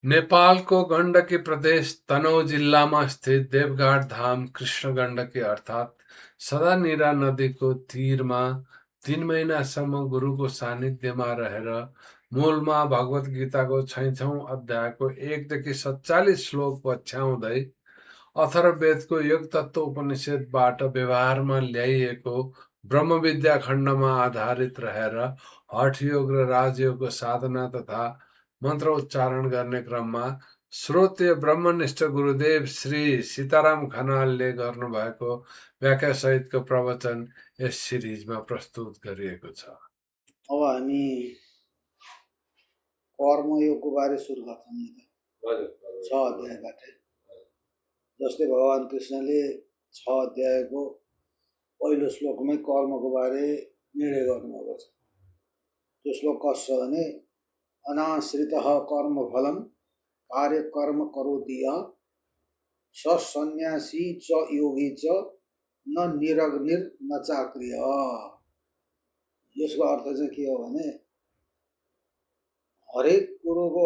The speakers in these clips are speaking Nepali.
नेपालको गण्डकी प्रदेश तनहुँ जिल्लामा स्थित देवघाट धाम कृष्ण गण्डकी अर्थात् सदानीरा नदीको तीरमा 3 महिनासम्म गुरुको सानिध्यमा रहेर मूलमा भगवत गीताको छैठौँ अध्यायको 1 देखि 47 श्लोक पछ्याउँदै अथर्ववेदको योगतत्त्व उपनिषदबाट व्यवहारमा ल्याइएको ब्रह्मविद्या खण्डमा आधारित रहेर हठयोग र राजयोगको साधना तथा मन्त्र उच्चारण गर्ने क्रममा श्रोत्रिय ब्रह्मनिष्ठ गुरुदेव श्री सीताराम खनालले गर्नुभएको व्याख्यासहितको प्रवचन यस सिरिजमा प्रस्तुत गरिएको छ। अब हामी कर्मयोगको बारे सुरु गर्छौँ नि त 6 अध्यायबाट। जस्तै भगवान कृष्णले 6 अध्यायको पहिलो श्लोकमै कर्मको बारे निर्णय गर्नुभएको छ। त्यो श्लोक कस्तो छ भने अनाश्रितः कर्मफलं कार्यकर्म करोति यः स सन्न्यासी च योगी च न निरग्निर न चाक्रिय। यसको अर्थ चाहिँ के हो भने हरेक कुरोको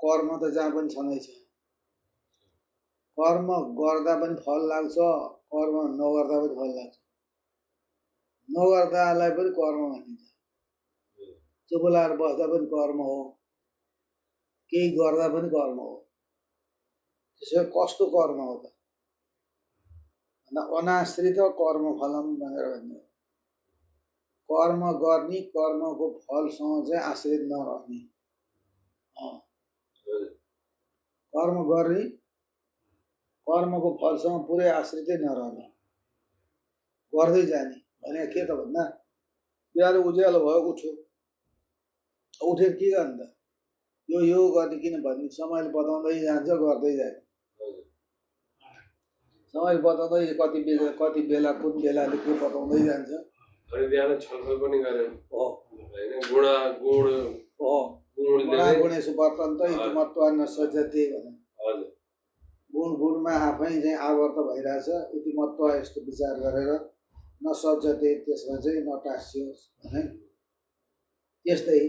कर्म त जहाँ पनि छँदैछ। कर्म गर्दा पनि फल लाग्छ, कर्म नगर्दा पनि फल लाग्छ। नगर्दालाई पनि कर्म भनिन्छ। चुप लाएर बस्दा पनि कर्म हो, केही गर्दा पनि कर्म हो। त्यसो कस्तो कर्म हो त? अनाश्रित कर्मफलम भनेर भन्ने हो। कर्म गर्ने, कर्मको फलसँग चाहिँ आश्रित नरहने। कर्म गर्ने, कर्मको फलसँग पुरै आश्रितै नरहने, गर्दै जाने। भने के त भन्दा बिहान उज्यालो भयो उठ्यो, उठेर के गर्ने त? यो गर्ने किन भन्ने समयले बताउँदै जान्छ, गर्दै जाने। समयले बताउँदै कति बेला कुन बेलाले के बताउँदै जान्छ। अनि बिहान छलफल पनि गरे हो हैन, गुणेषु वर्तन्त इति मत्वा न सज्जते भने। गुणमा आफै चाहिँ आवर्त भइरहेछ, इति मत्वा यस्तो विचार गरेर न सज्जते, त्यसमा चाहिँ नटाँसियोस् भने। त्यस्तै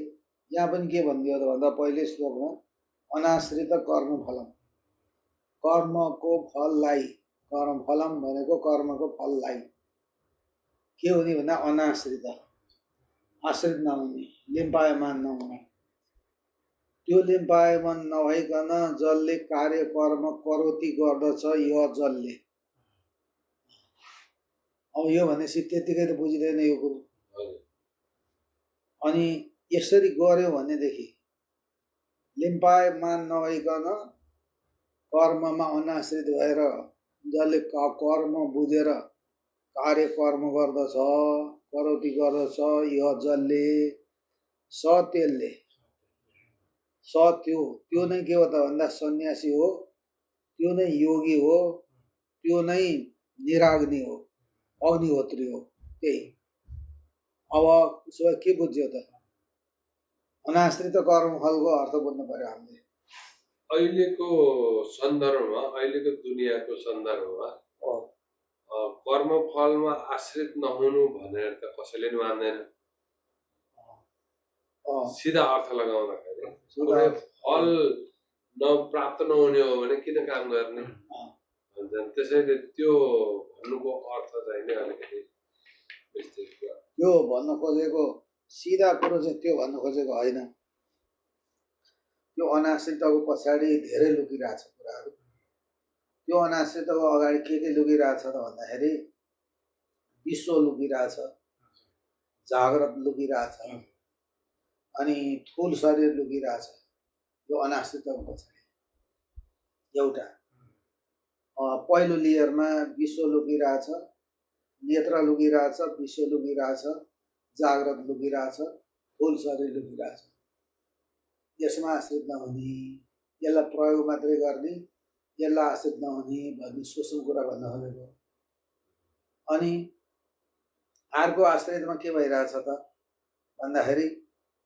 यहाँ पनि के भनिदियो त भन्दा पहिले श्लोकमा अनाश्रित कर्मफलम, कर्मको फललाई, कर्मफलम भनेको कर्मको फललाई के हुने भन्दा अनाश्रित, आश्रित नहुने, लिम्पायमान नहुने। त्यो लिम्पायमान नभइकन जसले कार्य कर्म करोति गर्दछ यो जसले। अब यो भनेपछि त्यतिकै त बुझिँदैन यो कुरो। अनि यसरी गर्यो भनेदेखि लिम्पायमान नभइकन कर्ममा अनाश्रित भएर जसले कर्म बुझेर कार्य कर्म गर्दछ, करोति गर्दछ यो जसले, स त्यसले, स त्यो नै के हो त भन्दा सन्यासी हो, त्यो नै योगी हो, त्यो नै निराग्नि हो, अग्निहोत्री हो। त्यही अब उसो भए के बुझ्यो त? अनाश्रित कर्मफलको अर्थ बुझ्नु पर्यो हामीले। अहिलेको सन्दर्भमा, अहिलेको दुनियाँको सन्दर्भमा कर्मफलमा आश्रित नहुनु भनेर त कसैले पनि मान्दैन। सिधा अर्थ लगाउँदाखेरि फल प्राप्त नहुने हो भने किन काम गर्ने भन्छन्। त्यसैले त्यो भन्नुको अर्थ चाहिँ नि अलिकति त्यो भन्न खोजेको सिधा कुरो चाहिँ त्यो भन्न खोजेको होइन। त्यो अनाश्रितको पछाडि धेरै लुकिरहेछ कुराहरू। त्यो अनाश्रितको अगाडि के लुकिरहेछ त भन्दाखेरि विश्व लुकिरहेछ, जागृत लुकिरहेछ, अनि ठुल शरीर लुकिरहेछ। यो अनाश्रितको पछाडि एउटा पहिलो लेयरमा विश्व लुकिरहेछ, नेत्र लुकिरहेछ, विश्व लुकिरहेछ, जागृत लुकिरहेछ, ठुल शरीर लुकिरहेछ। यसमा आश्रित नहुने, यसलाई प्रयोग मात्रै गर्ने, यसलाई आश्रित नहुने भन्ने सूक्ष्म कुरा भन्न खोजेको। अनि अर्को आश्रितमा के भइरहेछ त भन्दाखेरि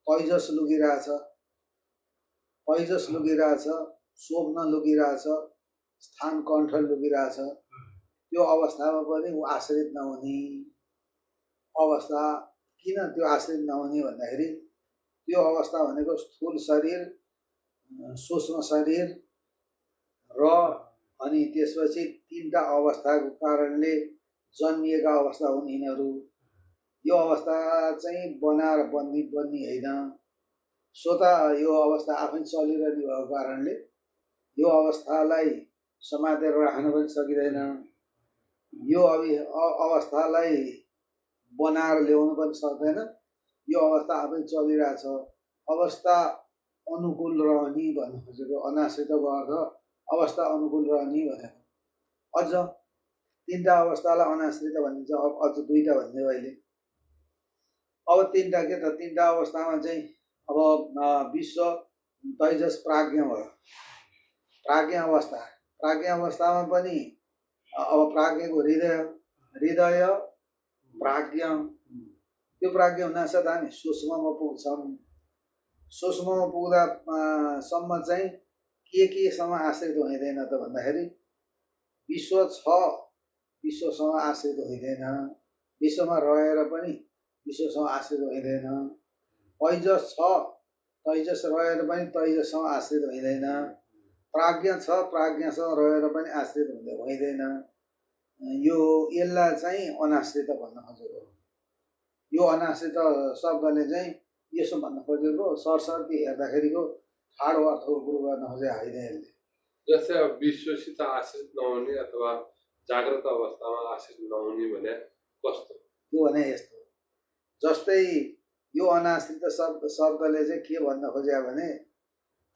पैजस लुकिरहेछ, पैजस लुकिरहेछ, स्वप्न लुकिरहेछ, स्थान कण्ठ लुकिरहेछ। त्यो अवस्थामा पनि ऊ आश्रित नहुने अवस्था। किन त्यो आश्रित नहुने भन्दाखेरि त्यो अवस्था भनेको स्थूल शरीर सूक्ष्म शरीर र अनि त्यसपछि तीनटा अवस्थाको कारणले जन्मिएका अवस्था हुन् यिनीहरू। यो अवस्था चाहिँ बनाएर बन्ने होइन। स्वत यो अवस्था आफै चलिरहने भएको कारणले यो अवस्थालाई समातेर राख्न पनि सकिँदैन। यो अवस्थालाई बनाएर ल्याउनु पनि सक्दैन। यो अवस्था आफै चलिरहेछ। अवस्था अनुकूल रहने भन्नु खोजेको अनाश्रितको अर्थ अवस्था अनुकूल रहने भनेको। अझ तीनटा अवस्थालाई अनाश्रित भनिन्छ। अझ दुईटा भन्ने अहिले अब तीनटा के त तीनटा अवस्थामा चाहिँ अब विश्व तैजस प्राज्ञ भयो। प्राज्ञ अवस्थामा पनि अब प्राज्ञको हृदय प्राज्ञ त्यो प्राज्ञ हुनासाथ हामी सूक्ष्ममा पुग्छौँ। सूक्ष्ममा पुग्दा सम्म चाहिँ केसँग आश्रित हुँदैन त भन्दाखेरि विश्व छ, विश्वसँग आश्रित हुँदैन। विश्वमा रहेर पनि विश्वसँग आश्रित हुँदैन। तैजस छ, तैजस रहेर पनि तैजससँग आश्रित हुँदैन। प्राज्ञ छ, प्राज्ञसँग रहेर पनि आश्रित हुँदैन। यो यसलाई चाहिँ अनाश्रित भन्न खोजेको। यो अनाश्रित शब्दले चाहिँ यसो भन्न खोजेको सरस्वती हेर्दाखेरिको ठाडो अर्थको कुरो गर्न खोजे होइन यसले। जस्तै अब विश्वसित आश्रित नहुने अथवा जाग्रत अवस्थामा आश्रित नहुने भने कस्तो? त्यो भने यस्तो, जस्तै यो अनाश्रित शब्दले चाहिँ के भन्न खोज्यो भने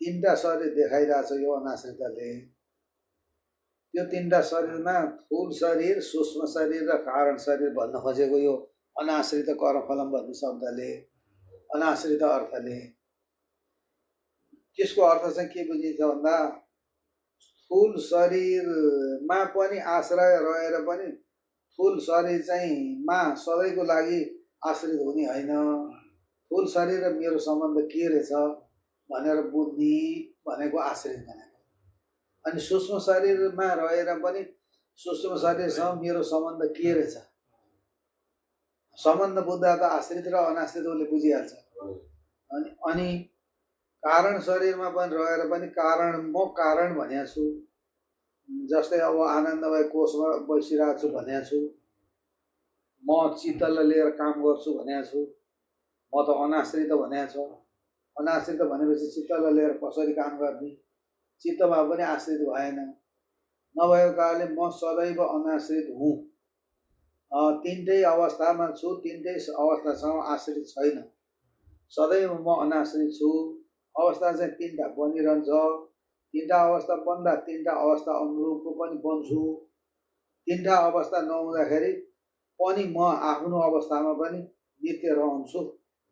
तीनटा शरीर देखाइरहेछ यो अनाश्रितले। त्यो तीनटा शरीरमा स्थूल शरीर, सूक्ष्म शरीर र कारण शरीर भन्न खोजेको यो अनाश्रित कर्मफलम भन्ने शब्दले, अनाश्रित अर्थले। त्यसको अर्थ चाहिँ के बुझिन्छ भन्दा स्थूल शरीरमा पनि आश्रय रहेर पनि स्थूल शरीर चाहिँ सधैँको लागि आश्रित हुने होइन। स्थूल शरीर र मेरो सम्बन्ध के रहेछ भनेर बुझ्ने भनेको आश्रित भनेको। अनि सूक्ष्म शरीरमा रहेर पनि सूक्ष्म शरीरसँग मेरो सम्बन्ध के रहेछ, सम्बन्ध बुझ्दा त आश्रित र अनाश्रित उसले बुझिहाल्छ। अनि कारण शरीरमा पनि रहेर पनि कारण म कारण भनेको छु। जस्तै अब आनन्दमय कोषमा बसिरहेको छु भनेको छु, म चित्तलाई लिएर काम गर्छु भनेको छु, म त अनाश्रित भनेको छ। अनाश्रित भनेपछि चित्तलाई लिएर कसरी काम गर्ने? चित्तमा पनि आश्रित भएन। नभएको कारणले म सदैव अनाश्रित हुँ। तीनटै अवस्थामा छु, तीनटै अवस्थासँग आश्रित छैन। सदैव म अनाश्रित छु। अवस्था चाहिँ तीनटा बनिरहन्छ। तीनटा अवस्था बन्दा तीनटा अवस्था अनुरूपको पनि बन्छु। तीनटा अवस्था नहुँदाखेरि पनि म आफ्नो अवस्थामा पनि नित्य रहन्छु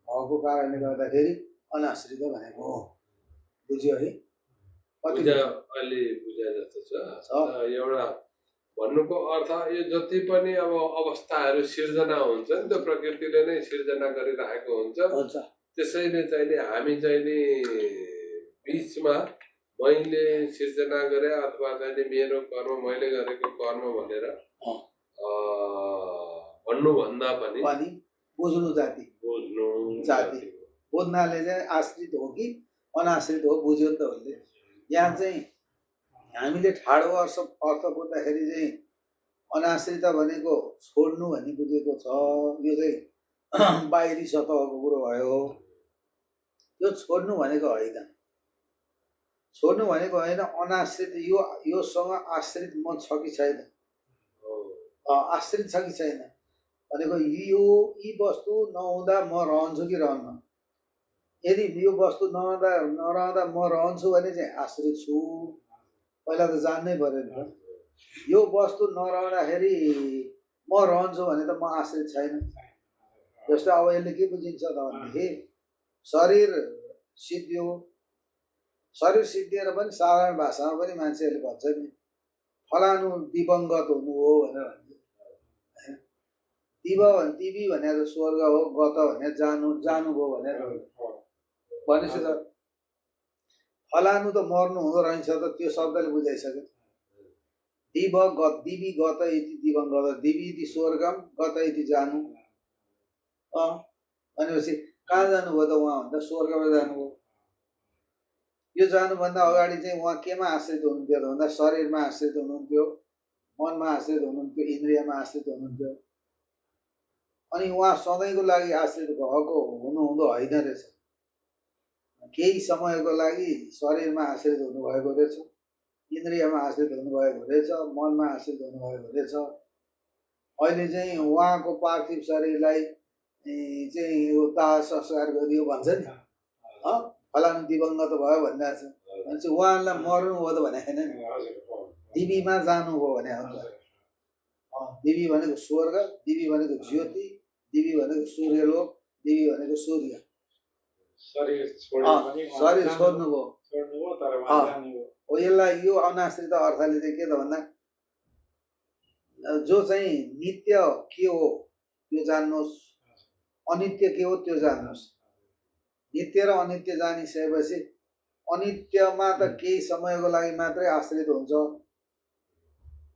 भएको कारणले गर्दाखेरि अनाश्रित भनेको हो। बुझ्यो है? अहिले बुझे जस्तो छ। एउटा भन्नुको अर्थ यो जति पनि अब अवस्थाहरू सिर्जना हुन्छ नि त, प्रकृतिले नै सिर्जना गरिरहेको हुन्छ। त्यसैले चाहिँ हामी चाहिँ नि बिचमा मैले सिर्जना गरे अथवा चाहिँ मेरो कर्म मैले गरेको कर्म भनेर भन्नुभन्दा पनि बुझ्नु जाति बुझ्नाले चाहिँ आश्रित हो कि अनाश्रित हो बुझ्यो नि त उसले। यहाँ चाहिँ हामीले ठाडो अर्थ बुझ्दाखेरि चाहिँ अनाश्रित भनेको छोड्नु भन्ने बुझेको छ। यो चाहिँ बाहिरी सतहको कुरो भयो। यो छोड्नु भनेको होइन। छोड्नु भनेको होइन, अनाश्रित योसँग आश्रित म छ कि छैन, आश्रित छ कि छैन भनेको यी वस्तु नहुँदा म रहन्छु कि रहन्न। यदि यो वस्तु नरहँदा म रहन्छु भने चाहिँ आश्रित छु। पहिला त जान्नै पर्यो नि त। यो वस्तु नरहँदाखेरि म रहन्छु भने त म आश्रित छैन। जस्तो अब यसले के बुझिन्छ त भनेदेखि शरीर सिद्धियो, शरीर सिद्धिएर पनि साधारण भाषामा पनि मान्छेहरूले भन्छ नि फलानु दिवंगत हुनु हो भनेर भन्छ। दिवी भनेर स्वर्ग हो, गत भनेर जानुभयो भनेर भनेपछि त फलानु त मर्नु हुँदो रहेछ त त्यो शब्दले बुझाइसक्यो। दिवी गत इति दिवंगत, दिवी इति स्वर्गम गत इति जानु। भनेपछि कहाँ जानुभयो त उहाँ भन्दा स्वर्गमा जानुभयो। यो जानुभन्दा अगाडि चाहिँ उहाँ केमा आश्रित हुनुहुन्थ्यो भन्दा शरीरमा आश्रित हुनुहुन्थ्यो, मनमा आश्रित हुनुहुन्थ्यो, इन्द्रियमा आश्रित हुनुहुन्थ्यो। अनि उहाँ सधैँको लागि आश्रित भएको हुनुहुँदो होइन रहेछ। केही समयको लागि शरीरमा आश्रित हुनुभएको रहेछ, इन्द्रियमा आश्रित हुनुभएको रहेछ, मनमा आश्रित हुनुभएको रहेछ। अहिले चाहिँ उहाँको पार्थिव शरीरलाई चाहिँ यो दाह संस्कार गरियो भन्छ नि, फलानु दिवंगत भयो भनिरहेको छ। भनेपछि उहाँलाई मर्नु हो त भने होइन नि, दिवीमा जानुभयो भने हो नि त। दिवी भनेको स्वर्ग, दिवी भनेको ज्योति, दिवी भनेको सूर्यलोक, दिवी भनेको सूर्य। शरीर छोड्नुभयो। हो यसलाई यो अनाश्रित अर्थले चाहिँ के त भन्दा जो चाहिँ नित्य के हो त्यो जान्नुहोस्, अनित्य के हो त्यो जान्नुहोस्। नित्य र अनित्य जानिसकेपछि अनित्यमा त केही समयको लागि मात्रै आश्रित हुन्छ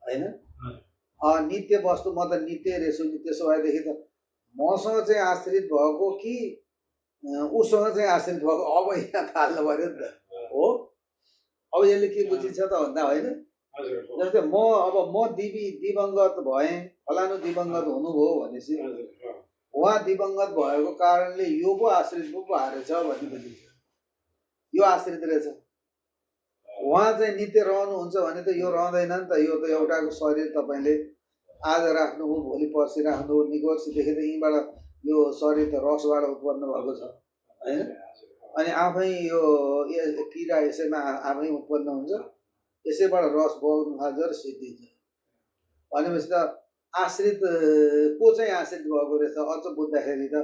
होइन। नित्य वस्तु म त नित्य रहेछु नि, त्यसो भएदेखि त मसँग चाहिँ आश्रित भएको कि उसँग चाहिँ आश्रित भएको अब यहाँ थाल्नु पर्यो नि त। हो अब यसले के बुझिन्छ त भन्दा होइन, जस्तै म दिवंगत भएँ, फलानु दिवंगत हुनुभयो भनेपछि उहाँ दिवंगत भएको कारणले यो पो आश्रित पो भएर छ भन्ने बुझिन्छ। यो आश्रित रहेछ। उहाँ चाहिँ नित्य रहनुहुन्छ भने त यो रहँदैन नि त। यो त एउटाको शरीर तपाईँले आज राख्नुभयो, भोलि पर्सि राख्नुभयो, निकोर्सीदेखि त यहीँबाट यो शरीर त रसबाट उत्पन्न भएको छ होइन। अनि आफै यो किरा यसैमा आफै उत्पन्न हुन्छ, यसैबाट रस बग्नु थाल्छ र सिद्धिन्छ। भनेपछि त आश्रित को चाहिँ आश्रित भएको रहेछ अझ बुझ्दाखेरि त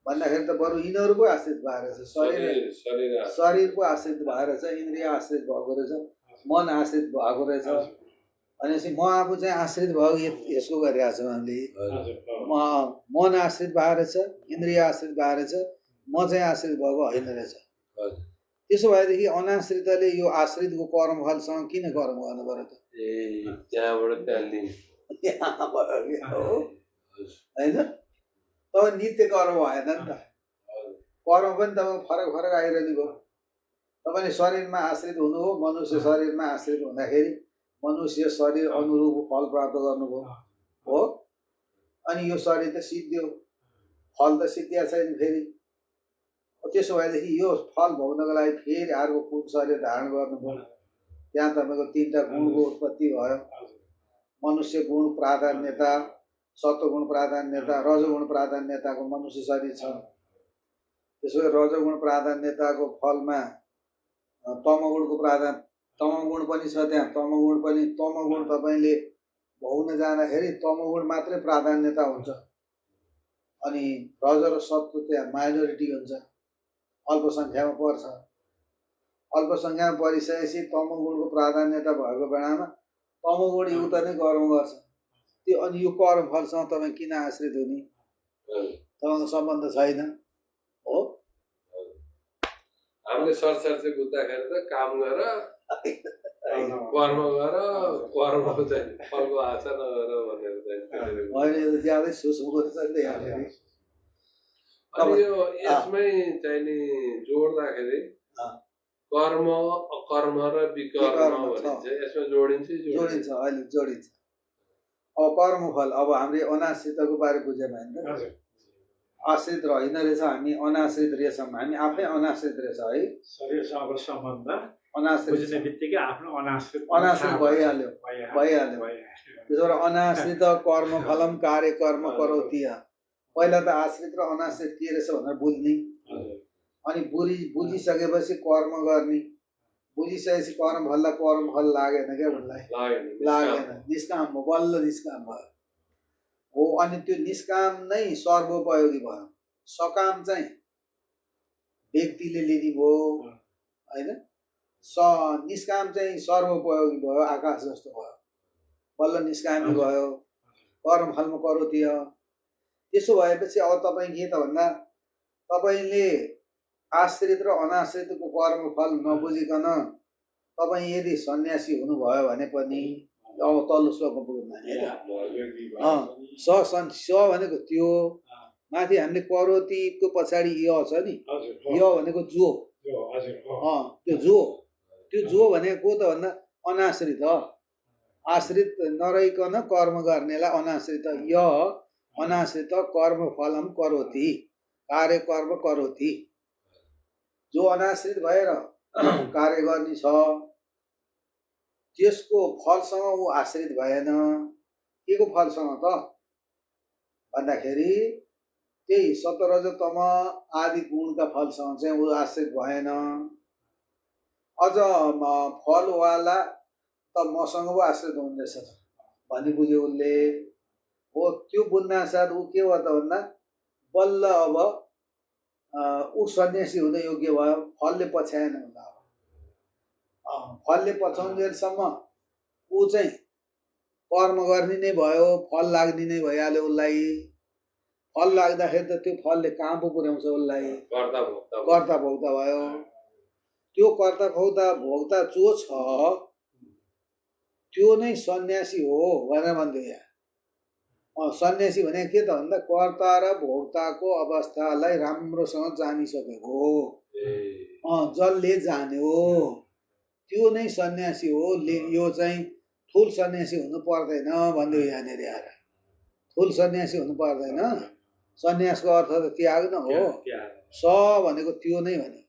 भन्दाखेरि त बरु यिनीहरू पो आश्रित भएर छ। शरीर पो आश्रित भएर छ, इन्द्रिय आश्रित भएको रहेछ, मन आश्रित भएको रहेछ। भनेपछि म आफू चाहिँ आश्रित भएको यसको गरिरहेको छौँ हामीले। मन आश्रित भएर छ, इन्द्रिय आश्रित भएर छ, म चाहिँ आश्रित भएको होइन रहेछ। त्यसो भएदेखि अनाश्रितले यो आश्रितको कर्मफलसँग किन कर्म गर्नु पर्यो त? होइन तब नित्य कर्म भएन नि त। कर्म पनि तपाईँको फरक फरक आइरहने भयो। तपाईँले शरीरमा आश्रित हुनु हो, मनुष्य शरीरमा आश्रित हुँदाखेरि मनुष्य शरीर अनुरूप फल प्राप्त गर्नुभयो हो। अनि यो शरीर त सिद्धियो, फल त सिद्धिया छैन फेरि। त्यसो भएदेखि यो फल भोग्नको लागि फेरि अर्को कुन शरीर धारण गर्नुभयो। त्यहाँ तपाईँको 3टा गुणको उत्पत्ति भयो। मनुष्य गुण प्राधान्यता, सत्वगुण प्राधान्यता, रजोगुण प्राधान्यताको मनुष्य शरीर छ। त्यसो भए रजोगुण प्राधान्यताको फलमा तमगुणको तमगुण पनि छ। त्यहाँ तमगुण तपाईँले भोग्न जाँदाखेरि तमगुण मात्रै प्राधान्यता हुन्छ। अनि रज र सत्व त्यहाँ माइनोरिटी हुन्छ, अल्पसङ्ख्यामा पर्छ। अल्पसङ्ख्यामा परिसकेपछि तमगुणको प्राधान्यता भएको बेलामा तमगुण युक्त नै कर्म गर्छ। त्यो अनि यो कर्म फलसँग तपाईँ किन आश्रित हुने? तपाईँको सम्बन्ध छैन हो। हामीले सरसर चाहिँ बुझ्दाखेरि त काम गर, कर्म गर, कर्मको चाहिँ फलको आशा नगर भनेर चाहिँ अहिले ज्यादै सुसुको छ नि त यहाँनिर। अनि यो यसमै चाहिँ नि जोड्दाखेरि कर्म, अकर्म र विकर्म भनिन्छ, यसमा जोडिन्छ। अहिले जोडिन्छ। अब कर्मफल, अब हामीले अनाश्रितको बारे बुझ्यौँ भने त आश्रित होइन रहेछ, हामी अनाश्रित रहेछौँ। हामी आफै अनाश्रित रहेछ है। शरीरसँग सम्बन्ध अनाश्रित बुझ्ने बित्तिकै आफ्नो अनाश्रित भइहाल्यो। त्यसो भएर अनाश्रित कर्मफलम कार्य कर्म करोति। पहिला त आश्रित र अनाश्रित के रहेछ भनेर बुझ्ने, अनि बुझिसकेपछि कर्म गर्ने। बुझिसकेपछि कर्मफललाई कर्मफल लागेन क्या, उसलाई लागेन, निष्काम भयो, बल्ल निष्काम भयो हो। अनि त्यो निष्काम नै सर्वोपयोगी भयो। सकाम चाहिँ व्यक्तिले लिने भयो होइन, निष्काम चाहिँ सर्वोपयोगी भयो, आकाश जस्तो भयो, बल्ल निष्कामी भयो, कर्मफलमा करोति। त्यसो भएपछि अब तपाईँ के त भन्दा तपाईँले आश्रित र अनाश्रितको कर्मफल नबुझिकन तपाईँ यदि सन्यासी हुनुभयो भने पनि अब तल्लो श्लोकमा पुग्नु स भनेको त्यो माथि हामीले करोतिको पछाडि य छ नि, य भनेको जो, त्यो जो त्यो जो भनेको त भन्दा अनाश्रित आश्रित नरहिकन कर्म गर्नेलाई अनाश्रित य अनाश्रित कर्म फलम करोति कार्य कर्म करोति जो अनाश्रित भएर कार्य गर्ने छ त्यसको फलसँग ऊ आश्रित भएन के को फलसँग त भन्दाखेरि त्यही सतरजतम आदि गुणका फलसँग चाहिँ ऊ आश्रित भएन अझ फलवाला त मसँग पो आश्रित हुँदैछ भन्ने बुझ्यो उसले हो त्यो बुझ्नासाथ ऊ के भयो त भन्दा बल्ल अब ऊ सन्यासी हुन योग्य भयो फलले पछ्याएन होला अब फलले पछाउन्जेलसम्म ऊ चाहिँ कर्म गर्ने नै भयो फल लाग्ने नै भइहाल्यो उसलाई फल लाग्दाखेरि त त्यो फलले कहाँ पो पुर्याउँछ उसलाई कर्ता भोक्ता भयो त्यो कर्ता भोक्ता जो छ त्यो नै सन्यासी हो भनेर भन्थ्यो यहाँ सन्यासी भने के त भन्दा कर्ता र भोक्ताको अवस्थालाई राम्रोसँग जानिसकेको जसले जान्यो त्यो नै सन्यासी हो यो चाहिँ ठुल सन्यासी हुनु पर्दैन भन्थ्यो यहाँनिर आएर ठुल सन्यासी हुनु पर्दैन सन्यासको अर्थ त त्याग न हो स भनेको त्यो नै भन्यो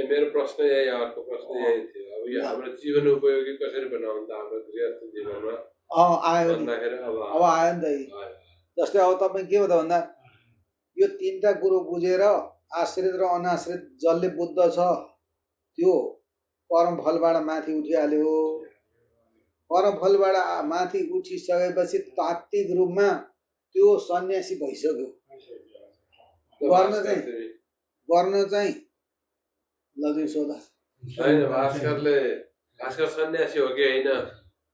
मेरो प्रश्न यही अर्को प्रश्न यही थियो अब यो हाम्रो जीवन उपयोगी कसरी बनाउनु त हाम्रो गृहस्थ जीवनमा आयो भन्दाखेरि अब आयो नि त जस्तै अब तपाईँ के हो त भन्दा यो तीनटा कुरो बुझेर आश्रित र अनाश्रित जसले बुद्ध छ त्यो कर्मफलबाट माथि उठिहाल्यो कर्मफलबाट माथि उठिसकेपछि तात्विक रूपमा त्यो सन्यासी भइसक्यो गर्न चाहिँ ल सोधा भास्कर सन्यासी हो कि होइन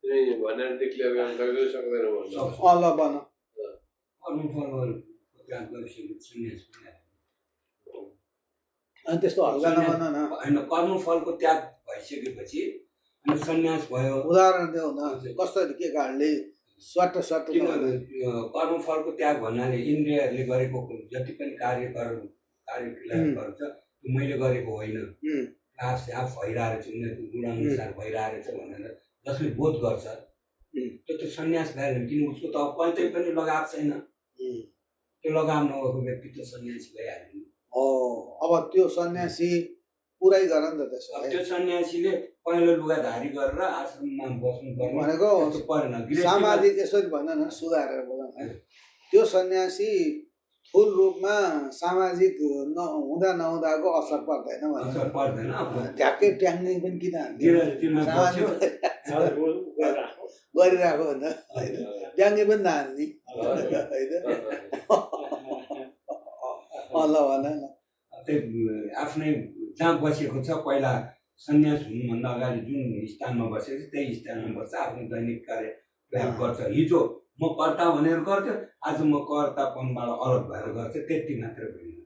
तिमी भनेर डिक्लेयर गर्न सक्दैनौ भन्नु ल भन अनि त्यस्तो हल्का नभन न होइन कर्मफलको त्याग भइसकेपछि अनि सन्यास भयो उदाहरण देऊ न कसरी के कारणले स्वाट कर्मफलको त्याग भन्नाले इन्द्रियहरूले गरेको जति पनि कार्यक्रिया गर्छ त्यो मैले गरेको होइन आफ भइरहेको छु उनीहरूको गुणानुसार भइरहेको छ भनेर जसले बोध गर्छ त्यो त सन्यास भइहाल्यो किन उसको त कतै पनि लगाव छैन त्यो लगाव नभएको व्यक्ति त सन्यासी भइहाल्यो अब त्यो सन्यासी पुरै गर नि त त्यसो त्यो सन्यासीले पहिलो लुगाधारी गरेर आश्रममा बस्नु पर्ने भनेको परेन सामाजिक यसरी भन न सुधारेर बोल त्यो सन्यासी ठुल रूपमा सामाजिक हुँदा नहुँदाको असर पर्दैन असर पर्दैन ठ्याक्कै ट्याङ्ने पनि किन गरिरहेको भन्दा होइन ट्याङ्गे पनि नहाल्ने होइन ल भन आफ्नै जहाँ बसेको छ पहिला सन्यास हुनुभन्दा अगाडि जुन स्थानमा बसेको छ त्यही स्थानमा बस्छ आफ्नो दैनिक कार्य गर्छ हिजो म कर्ता भनेर गर्थ्यो आज म कर्तापनबाट अलग भएर गर्छ त्यति मात्र होइन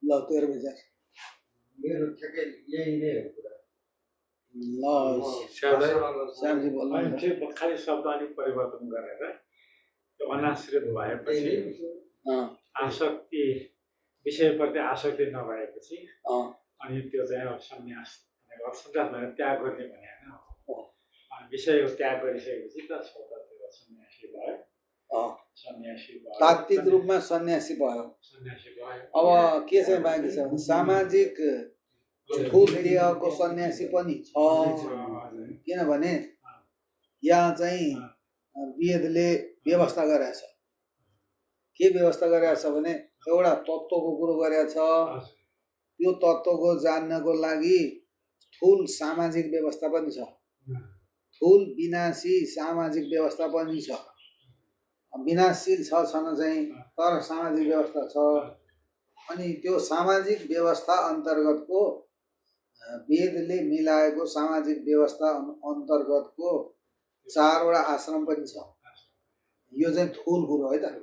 ल तेरो विचार मेरो ठ्याक्कै यही नै हो कुरा ल श्यामजी बोल्नु खालि शब्द अलिक परिवर्तन गरेर त्यो अनाश्रित भएपछि आसक्ति विषयप्रति आसक्ति नभएपछि अनि त्यो चाहिँ अब सन्यास भनेको सन्यास भनेर त्याग गर्ने भने होइन अनि विषयको त्याग गरिसकेपछि त स्वतन्त्र सन्यासी भयो तात्विक रूपमा सन्यासी भयो अब के चाहिँ बाँकी छ भने सामाजिक स्थूल देहको सन्यासी पनि छ किनभने यहाँ चाहिँ वेदले व्यवस्था गरेछ के व्यवस्था गरेछ भने एउटा तत्त्वको कुरो गरेछ त्यो तत्त्वको जान्नको लागि स्थूल सामाजिक व्यवस्था पनि छ स्थूल विनाशी सामाजिक व्यवस्था पनि छ विनाशशील छ चाहिँ तर सामाजिक व्यवस्था छ अनि त्यो सामाजिक व्यवस्था अन्तर्गतको वेदले मिलाएको सामाजिक व्यवस्था अन्तर्गतको 4वटा आश्रम पनि छ यो चाहिँ ठुल कुरो है त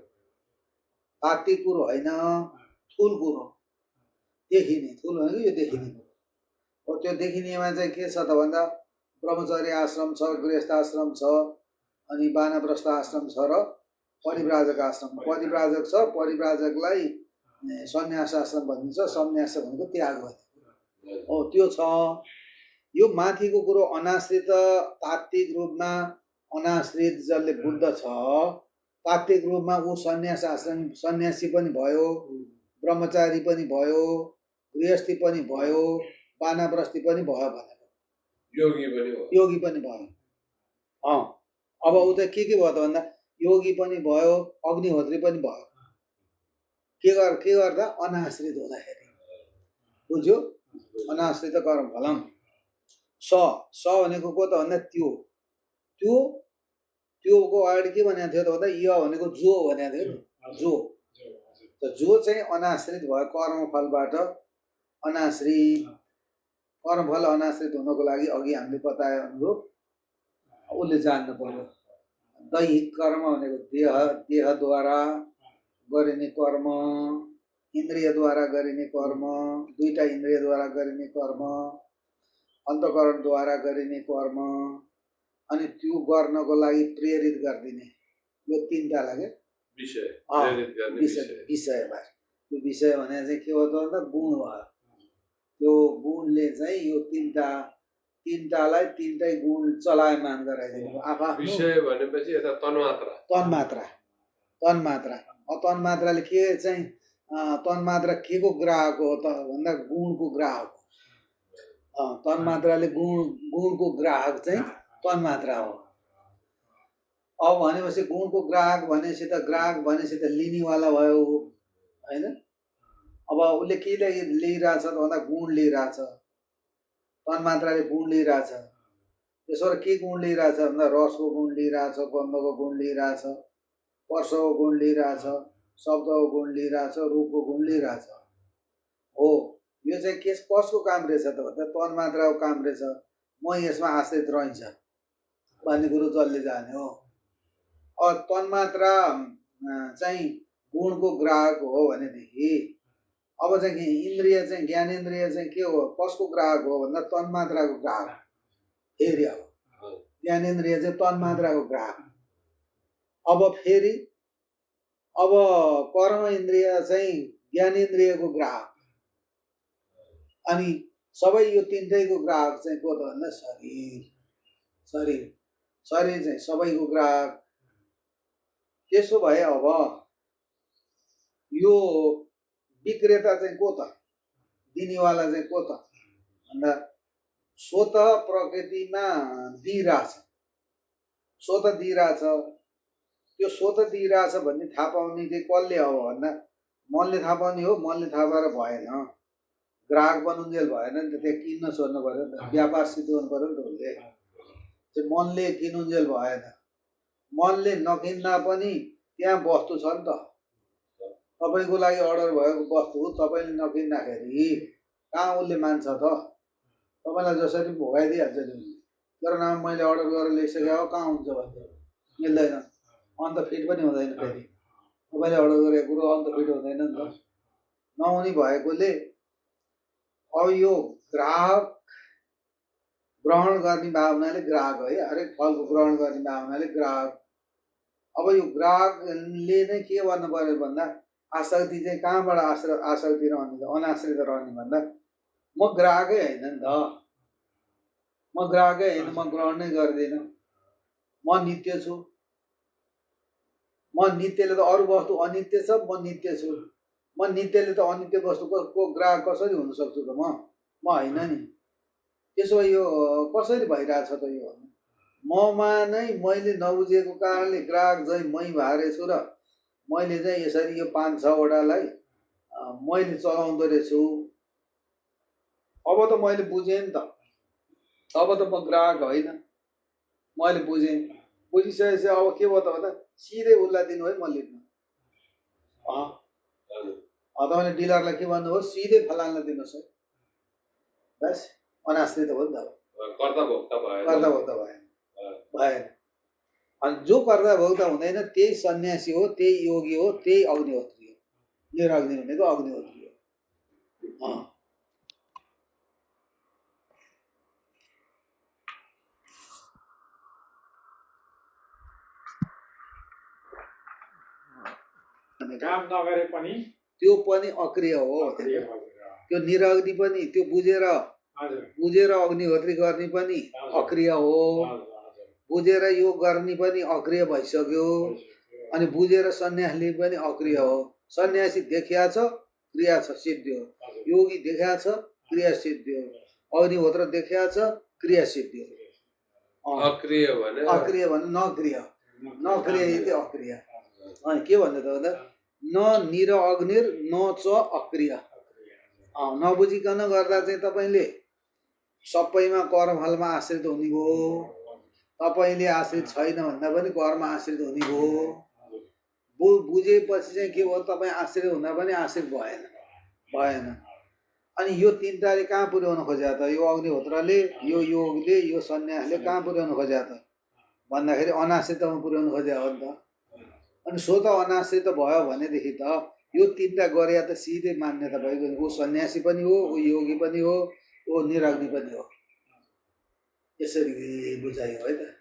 तात्विक कुरो होइन ठुल कुरो देखिने ठुल भनेको यो देखिने कुरो हो त्यो देखिनेमा चाहिँ के छ त भन्दा ब्रह्मचर्य आश्रम छ गृहस्थ आश्रम छ अनि वानप्रस्थ आश्रम छ र परिव्राजक आश्रम परिव्राजक छ परिव्राजकलाई सन्यास आश्रम भनिन्छ सन्यास भनेको त्याग हो त्यो छ यो माथिको कुरो अनाश्रित तात्विक रूपमा अनाश्रित जसले बुद्ध छ तात्विक रूपमा ऊ सन्यास आश्रम सन्यासी पनि भयो ब्रह्मचारी पनि भयो गृहस्थी पनि भयो वानप्रस्थी पनि भयो भनेको योगी पनि भयो अब ऊ चाहिँ के भयो त भन्दा योगी पनि भयो अग्निहोत्री पनि भयो के गर्दा अनाश्रित हुँदाखेरि बुझ्यो अनाश्रित कर्म फलम स भनेको को त भन्दा त्योको अगाडि के भनेको थियो त भन्दा य भनेको जो भनेको थियो नि जो चाहिँ अनाश्रित भयो कर्मफलबाट अनाश्रित कर्मफल अनाश्रित हुनको लागि अघि हामीले बताए अनुरूप उसले जान्नु पर्यो दैहिक कर्म भनेको देहद्वारा गरिने कर्म इन्द्रियद्वारा गरिने कर्म दुईटा इन्द्रियद्वारा गरिने कर्म अन्तःकरणद्वारा गरिने कर्म अनि त्यो गर्नको लागि प्रेरित गरिदिने यो तीनटा लाग्यो विषयमा त्यो विषय भने चाहिँ के हो त भन्दा गुण भयो त्यो गुणले चाहिँ यो तीनटालाई तीनटै गुण चलायमान गराइदिनु आफ्नो विषय भनेपछि यता तन्मात्राले के चाहिँ तन्मात्रा के को ग्राहक हो त भन्दा गुणको ग्राहक हो तन्मात्राले गुणको ग्राहक चाहिँ तन्मात्रा हो अब भनेपछि गुणको ग्राहक भनेपछि त लिनेवाला भयो होइन अब उसले के लिइरहेछ त भन्दा गुण लिइरहेछ तन्मात्राले गुण लिइरहेछ त्यसबाट के गुण लिइरहेछ भन्दा रसको गुण लिइरहेछ गन्धको गुण लिइरहेछ स्पर्शको गुण लिइरहेछ शब्दको गुण लिइरहेछ रूपको गुण लिइरहेछ हो यो चाहिँ कसको काम रहेछ त भन्दा तन्मात्राको काम रहेछ म यसमा आश्रित रहन्छ भन्ने कुरो जसले जाने हो तन्मात्रा चाहिँ गुणको ग्राहक हो भनेदेखि अब चाहिँ इन्द्रिय चाहिँ ज्ञानेन्द्रिय चाहिँ के हो कसको ग्राहक हो भन्दा तन्मात्राको ग्राहक फेरि अब ज्ञानेन्द्रिय चाहिँ तन्मात्राको ग्राहक अब फेरि अब कर्म इन्द्रिय चाहिँ ज्ञानेन्द्रियको ग्राहक अनि सबै यो तीनटैको ग्राहक चाहिँ को त भन्दा शरीर चाहिँ सबैको ग्राहक त्यसो भए अब यो विक्रेता चाहिँ को त दिनेवाला चाहिँ को त भन्दा स्वत प्रकृतिमा दिइरहेछ त्यो स्वत दिइरहेछ भन्ने थाहा पाउने चाहिँ कसले हो भन्दा मनले थाहा पाउने हो मनले थाहा पाएर भएन ग्राहक बनुन्जेल भएन नि त त्यहाँ किन्न छोड्नु पऱ्यो नि त व्यापार सिद्ध हुनु पऱ्यो नि त उसले चाहिँ मनले किनुन्जेल भएन मनले नकिन्दा पनि त्यहाँ वस्तु छ नि त तपाईँको लागि अर्डर भएको वस्तु तपाईँले नकिन्दाखेरि कहाँ उसले मान्छ त तपाईँलाई जसरी भोगाइदिइहाल्छ नि उसले तर नाम मैले अर्डर गरेर ल्याइसकेँ हो कहाँ हुन्छ भन्दा मिल्दैन अन्त फिट पनि हुँदैन फेरि तपाईँले अर्डर गरेको कुरो अन्त फिट हुँदैन नि त नहुने भएकोले अब यो ग्राहक ग्रहण गर्ने भावनाले ग्राहक है हरेक फलको ग्रहण गर्ने भावनाले ग्राहक अब यो ग्राहकले नै के गर्नु पर्यो भन्दा आसक्ति चाहिँ कहाँबाट आसक्ति रहने त अनाश्रित रहने भन्दा म ग्राहकै होइन नि त म ग्राहकै होइन म ग्रहण नै गर्दिनँ म नित्य छु म नित्यले त अरू वस्तु अनित्य छ म नित्य छु म नित्यले त अनित्य वस्तुको ग्राहक कसरी हुन सक्छु त म होइन नि त्यसो भए यो कसरी भइरहेछ त यो ममा नै मैले नबुझेको कारणले ग्राहक चाहिँ मै भएर छु र मैले चाहिँ यसरी यो 5-6वटालाई मैले चलाउँदो रहेछु अब त मैले बुझेँ नि त अब त म ग्राहक होइन मैले बुझिसकेपछि अब के भयो त भन्दा सिधै उसलाई दिनु है म लिनु तपाईँले डिलरलाई के भन्नुभयो सिधै फलानलाई दिनुहोस् है बस अनाश्रित हो नि त कर्ता भोक्ता भएन अनि जो कर्ता भोक्ता हुँदैन त्यही सन्यासी हो त्यही योगी हो त्यही अग्निहोत्री हो निरग्नि भनेको अग्निहोत्री हो काम नगरे पनि त्यो पनि अक्रिय हो त्यो निरग्नि पनि त्यो बुझेर हजुर बुझेर अग्निहोत्री गर्ने पनि अक्रिय हो, बुझेर यो गर्ने पनि अक्रिय भइसक्यो, अनि बुझेर सन्यास लिने पनि अक्रिय हो। सन्यासी देखिया छ क्रिया छ सिद्धि हो, योगी देखिया छ क्रिया सिद्धि हो, अग्निहोत्र देखिया छ क्रिया सिद्धि हो। अक्रिय भने अक्रिय भने नक्रिय, नक्रिय इति अक्रिय। अनि के भन्नु त भन्दा न निर अग्निर न च अक्रिय। नबुझिकन गर्दा चाहिँ तपाईँले सबैमा कर्मफलमा आश्रित हुने भयो, तपाईँले आश्रित छैन भन्दा पनि कर्म आश्रित हुने भयो। बुझेपछि चाहिँ के भयो, तपाईँ आश्रित हुँदा पनि आश्रित भएन। अनि यो तिनटाले कहाँ पुर्याउन खोज्या त, यो अग्निहोत्रले, यो योगले, यो सन्यासले कहाँ पुर्याउन खोज्या त भन्दाखेरि अनाश्रितमा पुर्याउन खोज्या हो नि त। अनि स्वत अनाश्रित भयो भनेदेखि त यो तिनटा गरे त सिधै मान्यता भइगयो, ऊ सन्यासी पनि हो, ऊ योगी पनि हो, ऊ निरग्नि पनि हो। यसरी बुझायो है त।